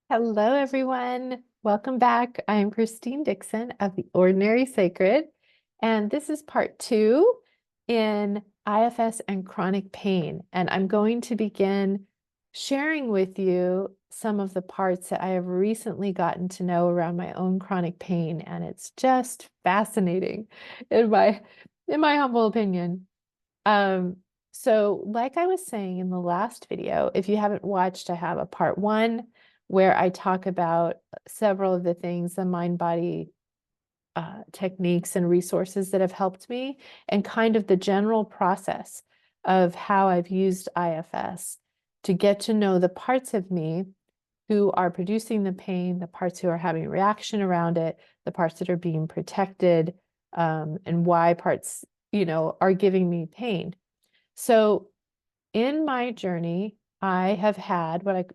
Hello, everyone. Welcome back. I'm Christine Dixon of The Ordinary Sacred, and this is part 2 in IFS and chronic pain. And I'm going to begin sharing with you some of the parts that I have recently gotten to know around my own chronic pain, and it's just fascinating in my humble opinion. Um, so like I was saying in the last video, if you haven't watched, I have a part 1 where I talk about several of the things, the mind-body techniques and resources that have helped me, and kind of the general process of how I've used IFS to get to know the parts of me who are producing the pain, the parts who are having a reaction around it, the parts that are being protected, and why parts, are giving me pain. So in my journey, I have had what I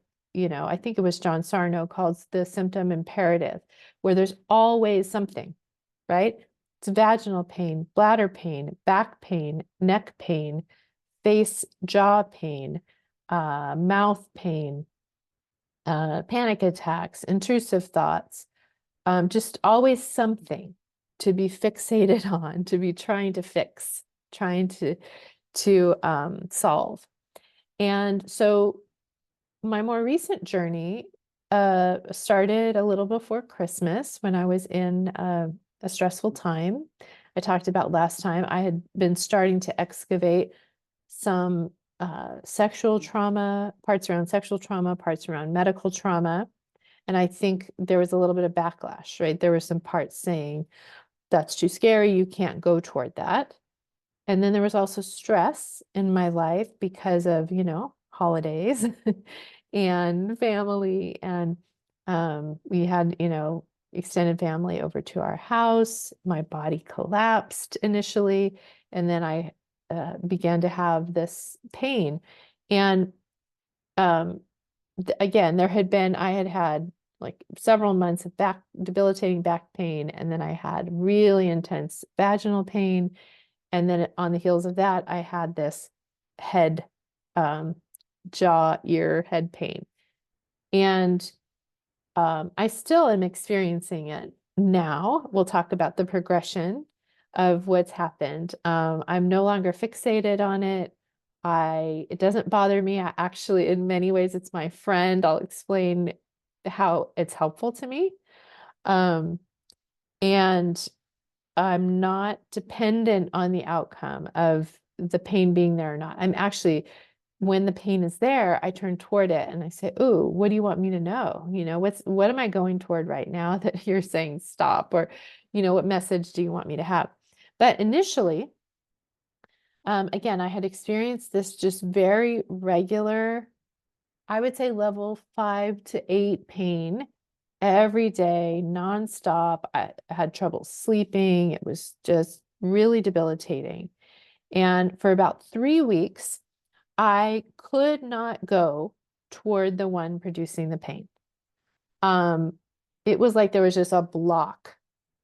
think it was John Sarno calls the symptom imperative, where there's always something, right? It's vaginal pain, bladder pain, back pain, neck pain, face, jaw pain, mouth pain, panic attacks, intrusive thoughts, just always something to be fixated on, to be trying to fix, trying to solve. And so my more recent journey started a little before Christmas when I was in a stressful time. I talked about last time I had been starting to excavate some sexual trauma, parts around sexual trauma, parts around medical trauma. And I think there was a little bit of backlash, right? There were some parts saying, that's too scary, you can't go toward that. And then there was also stress in my life because of, holidays and family. And we had, extended family over to our house. My body collapsed initially. And then I began to have this pain. And again, I had had like several months of debilitating back pain. And then I had really intense vaginal pain. And then on the heels of that, I had this head, jaw, ear, head pain. And I still am experiencing it now. We'll talk about the progression of what's happened. I'm no longer fixated on it. It doesn't bother me. Actually, in many ways, it's my friend. I'll explain how it's helpful to me. And I'm not dependent on the outcome of the pain being there or not. I'm actually, when the pain is there, I turn toward it and I say, "Ooh, what do you want me to know? What am I going toward right now that you're saying stop?" Or, what message do you want me to have? But initially, again, I had experienced this just very regular, I would say level 5 to 8 pain every day, nonstop. I had trouble sleeping. It was just really debilitating. And for about 3 weeks, I could not go toward the one producing the pain. It was like there was just a block,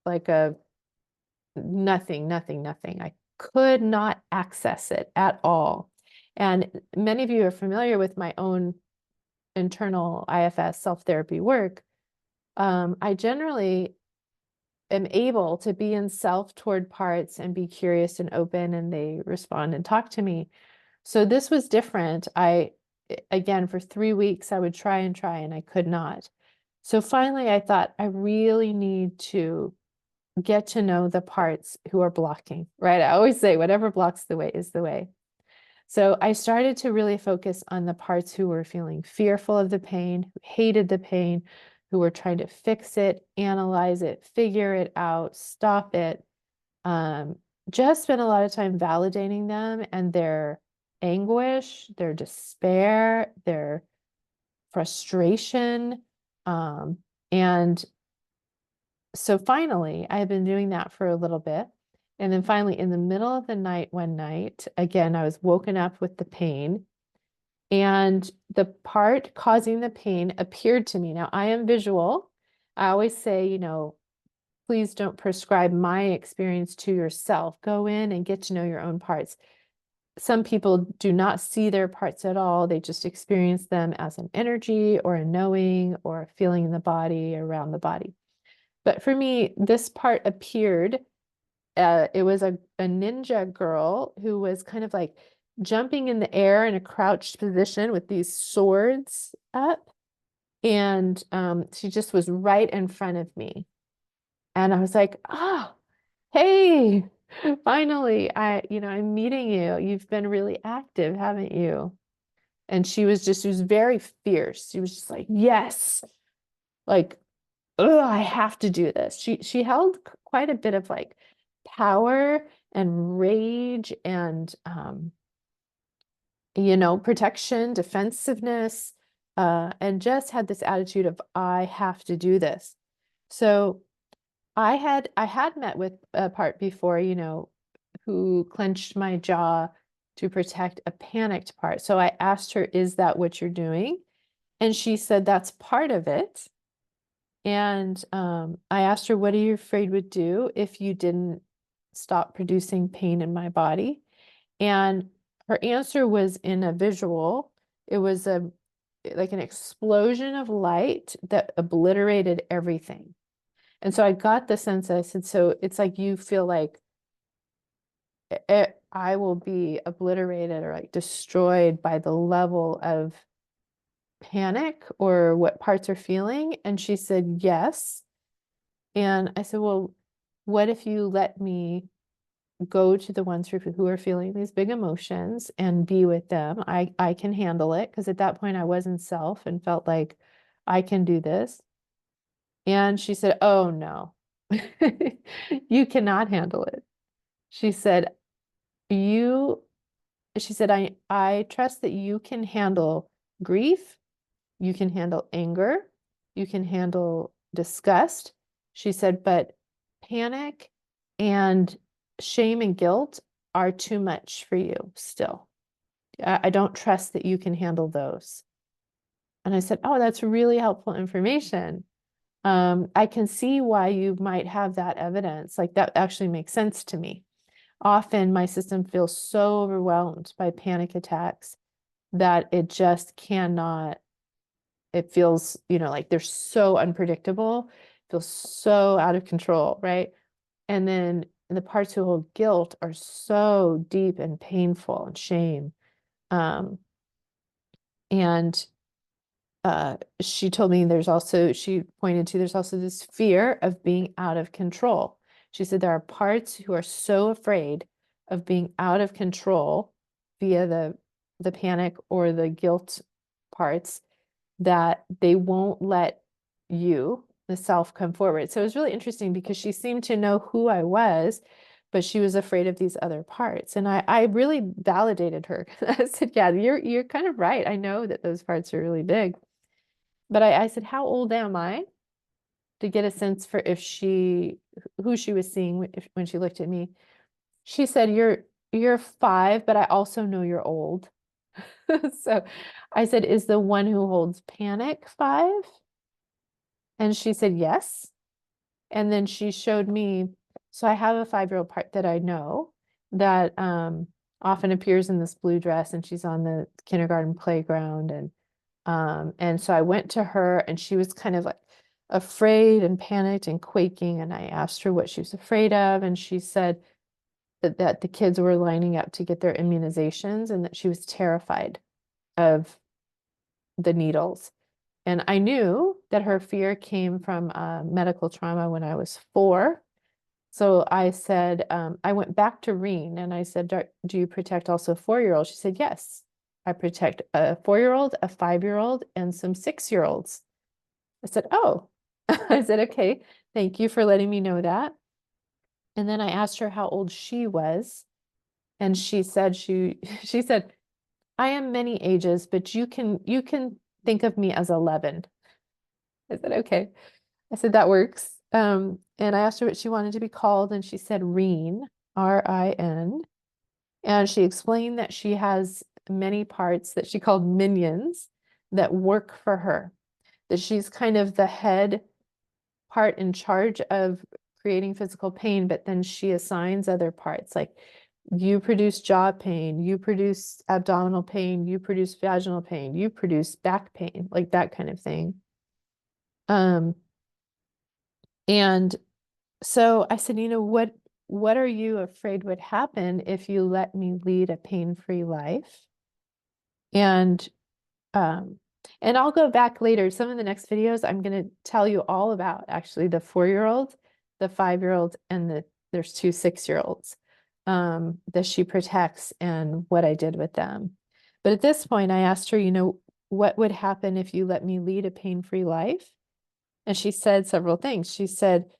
like a nothing, nothing, nothing. I could not access it at all. And many of you are familiar with my own internal IFS self-therapy work. I generally am able to be in self toward parts and be curious and open, and they respond and talk to me. So this was different. Again, for 3 weeks, I would try, and I could not. So finally, I thought I really need to get to know the parts who are blocking, right? I always say whatever blocks the way is the way. So I started to really focus on the parts who were feeling fearful of the pain, who hated the pain, who were trying to fix it, analyze it, figure it out, stop it. Just spent a lot of time validating them and their anguish, their despair, their frustration. And so finally, I had been doing that for a little bit. And then finally, in the middle of the night, one night, again, I was woken up with the pain. And the part causing the pain appeared to me. Now, I am visual. I always say, please don't prescribe my experience to yourself. Go in and get to know your own parts. some people do not see their parts at all. They just experience them as an energy or a knowing or a feeling in the body, around the body. But for me, this part appeared, it was a ninja girl who was kind of like jumping in the air in a crouched position with these swords up. And she just was right in front of me. And I was like, oh, hey, finally, I'm meeting you. You've been really active, haven't you? And she was very fierce. She was just like, yes, like, oh, I have to do this. She held quite a bit of like power and rage and protection, defensiveness, and just had this attitude of I have to do this. So I had met with a part before, who clenched my jaw to protect a panicked part. So I asked her, is that what you're doing? And she said, that's part of it. And I asked her, what are you afraid would do if you didn't stop producing pain in my body? And her answer was in a visual. It was like an explosion of light that obliterated everything. And so I got the sense, I said, so it's like you feel like I will be obliterated or like destroyed by the level of panic or what parts are feeling. And she said, yes. And I said, well, what if you let me go to the ones who are feeling these big emotions and be with them? I can handle it. Because at that point I was in self and felt like I can do this. And she said, oh no, you cannot handle it. She said, you, she said, I trust that you can handle grief, you can handle anger, you can handle disgust. She said, but panic and shame and guilt are too much for you still. I don't trust that you can handle those. And I said, oh, that's really helpful information. I can see why you might have that evidence. Like that actually makes sense to me. Often my system feels so overwhelmed by panic attacks that it just cannot, it feels, like they're so unpredictable, feels so out of control, right? And then the parts who hold guilt are so deep and painful and shame. Um, and she told me she pointed to there's also this fear of being out of control. She said there are parts who are so afraid of being out of control via the panic or the guilt parts that they won't let you, the self, come forward. So it was really interesting because she seemed to know who I was, but she was afraid of these other parts. And I really validated her. I said, yeah, you're kind of right. I know that those parts are really big. But I said, how old am I? To get a sense for who she was seeing when she looked at me. She said, you're 5, but I also know you're old. So I said, is the one who holds panic 5? And she said, yes. And then she showed me, so I have a 5-year-old part that I know that often appears in this blue dress, and she's on the kindergarten playground. And so I went to her, and she was kind of like afraid and panicked and quaking. And I asked her what she was afraid of. And she said that the kids were lining up to get their immunizations and that she was terrified of the needles. And I knew that her fear came from medical trauma when I was 4. So I said, I went back to Reen and I said, do you protect also 4-year-olds? She said, yes, I protect a 4-year-old, a 5-year-old, and some 6-year-olds. I said, oh, I said, okay, thank you for letting me know that. And then I asked her how old she was. And she said, she said, I am many ages, but you can think of me as 11. I said, okay. I said, that works. And I asked her what she wanted to be called, and she said Reen, R-I-N. And she explained that she has many parts that she called minions that work for her, that she's kind of the head part in charge of creating physical pain, but then she assigns other parts. Like You produce jaw pain, you produce abdominal pain, you produce vaginal pain, you produce back pain, like that kind of thing. Um, and so I said, what are you afraid would happen if you let me lead a pain-free life? And um, and I'll go back later. Some of the next videos I'm going to tell you all about actually the 4-year-old, the 5-year-old, and there's 2 6-year-olds that she protects and what I did with them. But at this point, I asked her, what would happen if you let me lead a pain-free life? And she said several things. She said,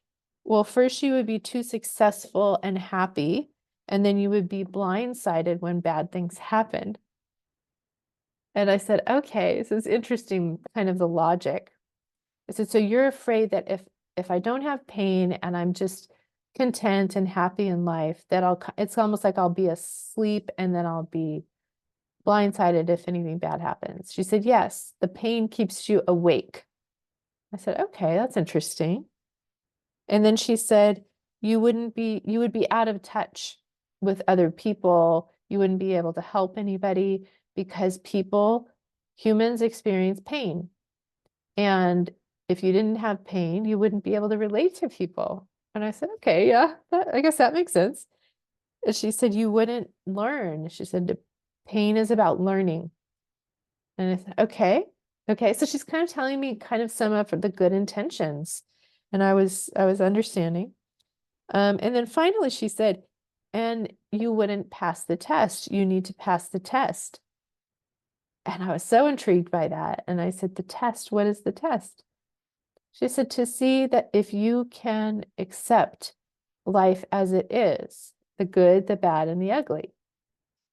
well, first you would be too successful and happy, and then you would be blindsided when bad things happen. And I said, okay, this is interesting, kind of the logic. I said, so you're afraid that if I don't have pain and I'm just content and happy in life, that it's almost like I'll be asleep and then I'll be blindsided if anything bad happens. She said, yes, the pain keeps you awake. I said, okay, that's interesting. And then she said, you would be out of touch with other people. You wouldn't be able to help anybody because humans experience pain. And if you didn't have pain, you wouldn't be able to relate to people. And I said, okay, yeah, I guess that makes sense. And she said, you wouldn't learn. She said, pain is about learning. And I said, okay, okay. So she's kind of telling me kind of some of the good intentions. And I was understanding. And then finally she said, and you wouldn't pass the test. You need to pass the test. And I was so intrigued by that. And I said, the test, what is the test? She said, to see that if you can accept life as it is, the good, the bad, and the ugly.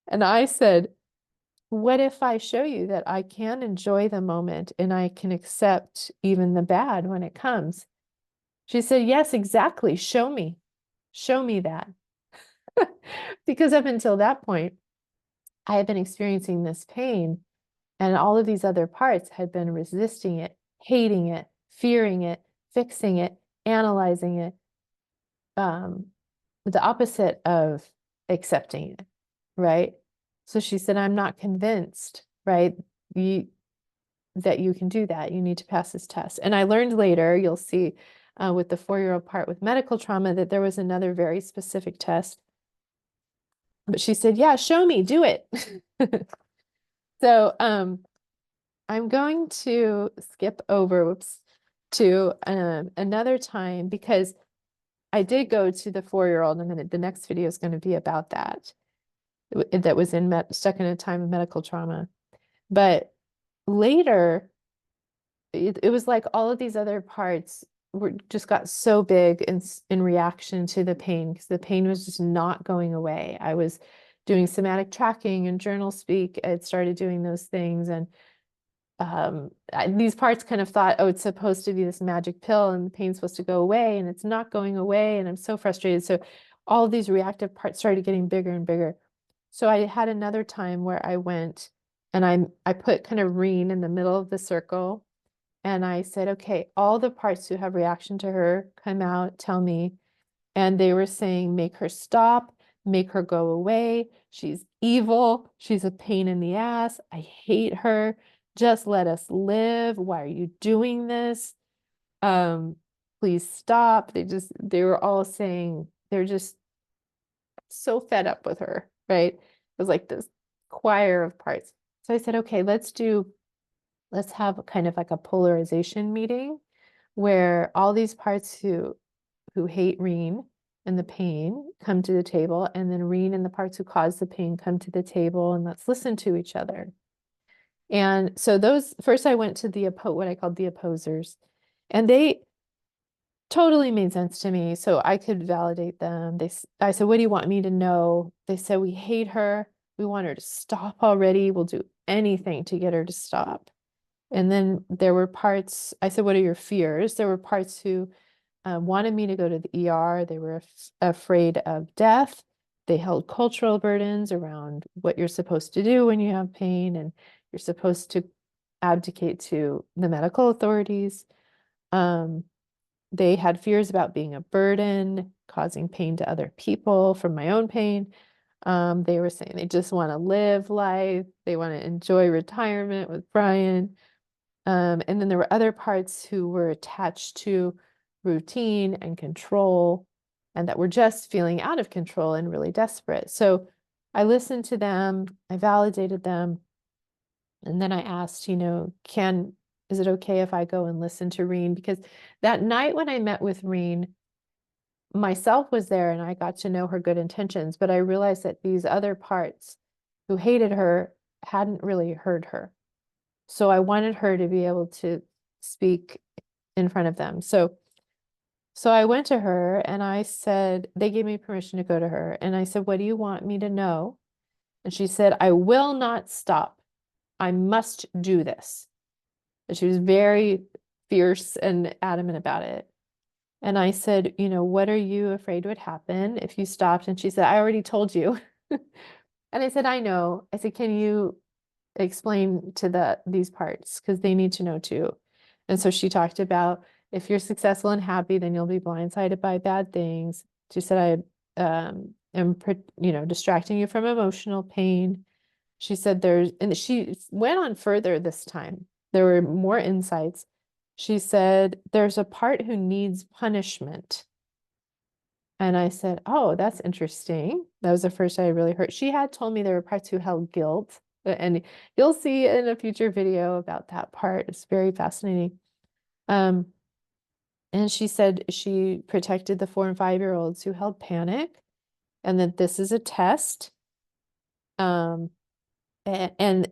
And I said, what if I show you that I can enjoy the moment and I can accept even the bad when it comes? She said, yes, exactly. Show me that. Because up until that point, I had been experiencing this pain, and all of these other parts had been resisting it, hating it, fearing it, fixing it, analyzing it, the opposite of accepting it, right? So she said, I'm not convinced, right? That you can do that. You need to pass this test. And I learned later, you'll see with the 4-year-old part with medical trauma, that there was another very specific test. But she said, yeah, show me, do it. So I'm going to skip over, to another time, because I did go to the 4-year-old, and the next video is going to be about that. That was stuck in a time of medical trauma. But later, it was like all of these other parts just got so big in reaction to the pain, because the pain was just not going away. I was doing somatic tracking and journal speak. I had started doing those things, and these parts kind of thought, oh, it's supposed to be this magic pill and the pain's supposed to go away, and it's not going away, and I'm so frustrated. So all of these reactive parts started getting bigger and bigger. So I had another time where I went and I put kind of Reen in the middle of the circle, and I said, okay, all the parts who have reaction to her, come out, tell me. And they were saying, make her stop, make her go away. She's evil. She's a pain in the ass. I hate her. Just let us live. Why are you doing this? Please stop. They were all saying they're just so fed up with her, right? It was like this choir of parts. So I said, okay, let's have kind of like a polarization meeting where all these parts who hate Reen and the pain come to the table, and then Reen and the parts who cause the pain come to the table, and let's listen to each other. And so first I went to what I called the opposers, and they totally made sense to me, so I could validate them. I said, what do you want me to know? They said, we hate her. We want her to stop already. We'll do anything to get her to stop. And then there were parts, I said, what are your fears? There were parts who wanted me to go to the ER. They were afraid of death. They held cultural burdens around what you're supposed to do when you have pain, and you're supposed to abdicate to the medical authorities. They had fears about being a burden, causing pain to other people from my own pain. They were saying they just want to live life. They want to enjoy retirement with Brian. And then there were other parts who were attached to routine and control and that were just feeling out of control and really desperate. So I listened to them, I validated them, and then I asked, is it okay if I go and listen to Reen? Because that night when I met with Reen, myself was there and I got to know her good intentions, but I realized that these other parts who hated her hadn't really heard her. So I wanted her to be able to speak in front of them. So I went to her and I said, they gave me permission to go to her. And I said, what do you want me to know? And she said, I will not stop. I must do this. And she was very fierce and adamant about it. And I said, what are you afraid would happen if you stopped? And she said, I already told you. And I said, I know. I said, can you explain to these parts? Because they need to know too. And so she talked about if you're successful and happy, then you'll be blindsided by bad things. She said, I am, distracting you from emotional pain. She said and she went on further this time. There were more insights. She said, there's a part who needs punishment. And I said, oh, that's interesting. That was the first I really heard. She had told me there were parts who held guilt. And you'll see in a future video about that part. It's very fascinating. And she said she protected the 4 and 5-year-olds who held panic and that this is a test. And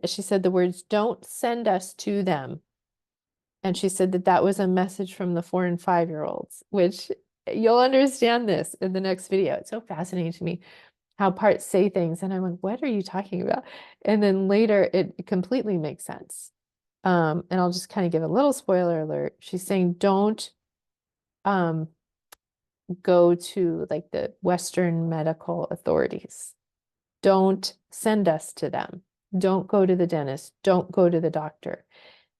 she said the words, don't send us to them. And she said that that was a message from the 4 and 5-year-olds, which you'll understand this in the next video. It's so fascinating to me how parts say things. And I'm like, what are you talking about? And then later it completely makes sense. And I'll just kind of give a little spoiler alert. She's saying, don't go to like the Western medical authorities. Don't send us to them. Don't go to the dentist. Don't go to the doctor.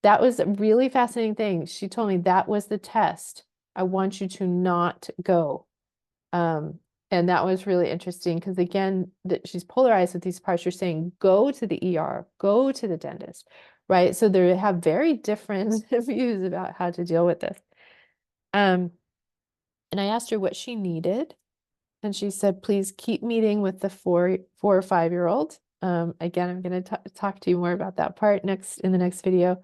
That was a really fascinating thing. She told me that was the test. I want you to not go. And that was really interesting because again, she's polarized with these parts. You're saying go to the ER, go to the dentist, right? So they have very different views about how to deal with this. And I asked her what she needed. And she said, please keep meeting with the 4 or 5-year-old. Again, I'm going to talk to you more about that part in the next video.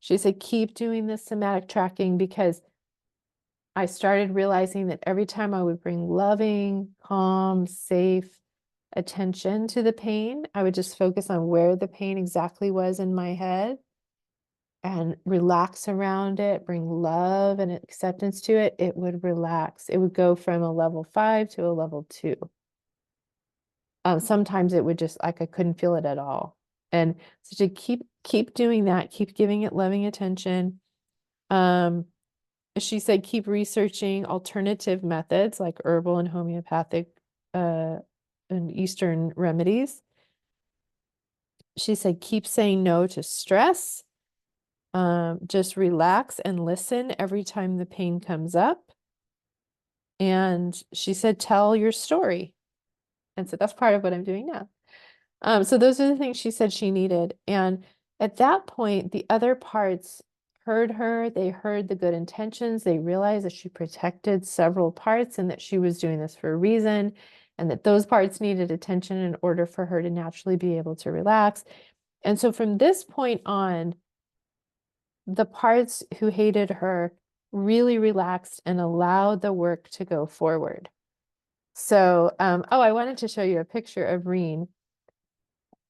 She said, keep doing this somatic tracking because I started realizing that every time I would bring loving, calm, safe attention to the pain, I would just focus on where the pain exactly was in my head and relax around it, bring love and acceptance to it, it would relax. It would go from a level 5 to a level 2. Sometimes it would just like I couldn't feel it at all. And so to keep doing that, keep giving it loving attention. She said keep researching alternative methods like herbal and homeopathic and Eastern remedies. She said keep saying no to stress. Just relax and listen every time the pain comes up. And she said tell your story. And so that's part of what I'm doing now. So those are the things she said she needed. And at that point, the other parts heard her. They heard the good intentions. They realized that she protected several parts and that she was doing this for a reason and that those parts needed attention in order for her to naturally be able to relax. And so from this point on, the parts who hated her really relaxed and allowed the work to go forward. So, oh, I wanted to show you a picture of Reen.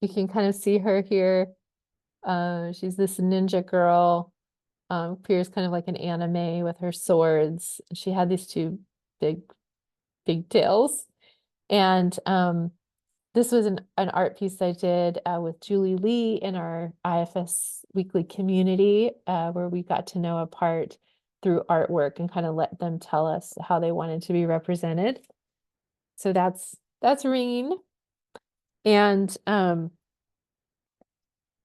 You can kind of see her here. She's this ninja girl. Appears kind of like an anime with her swords. She had these 2 big tails. And this was an art piece I did with Julie Lee in our IFS weekly community, where we got to know a part through artwork and kind of let them tell us how they wanted to be represented. So that's Reen. And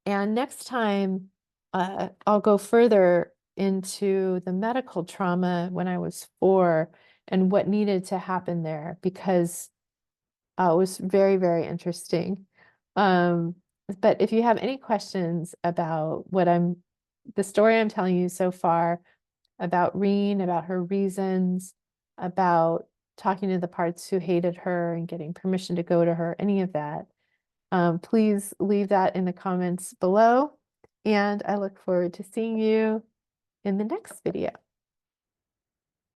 next time, I'll go further into the medical trauma when I was 4 and what needed to happen there, because It was very, very interesting. Um, but if you have any questions about the story I'm telling you so far, about Reen, about her reasons, about talking to the parts who hated her and getting permission to go to her, any of that, please leave that in the comments below. And I look forward to seeing you in the next video.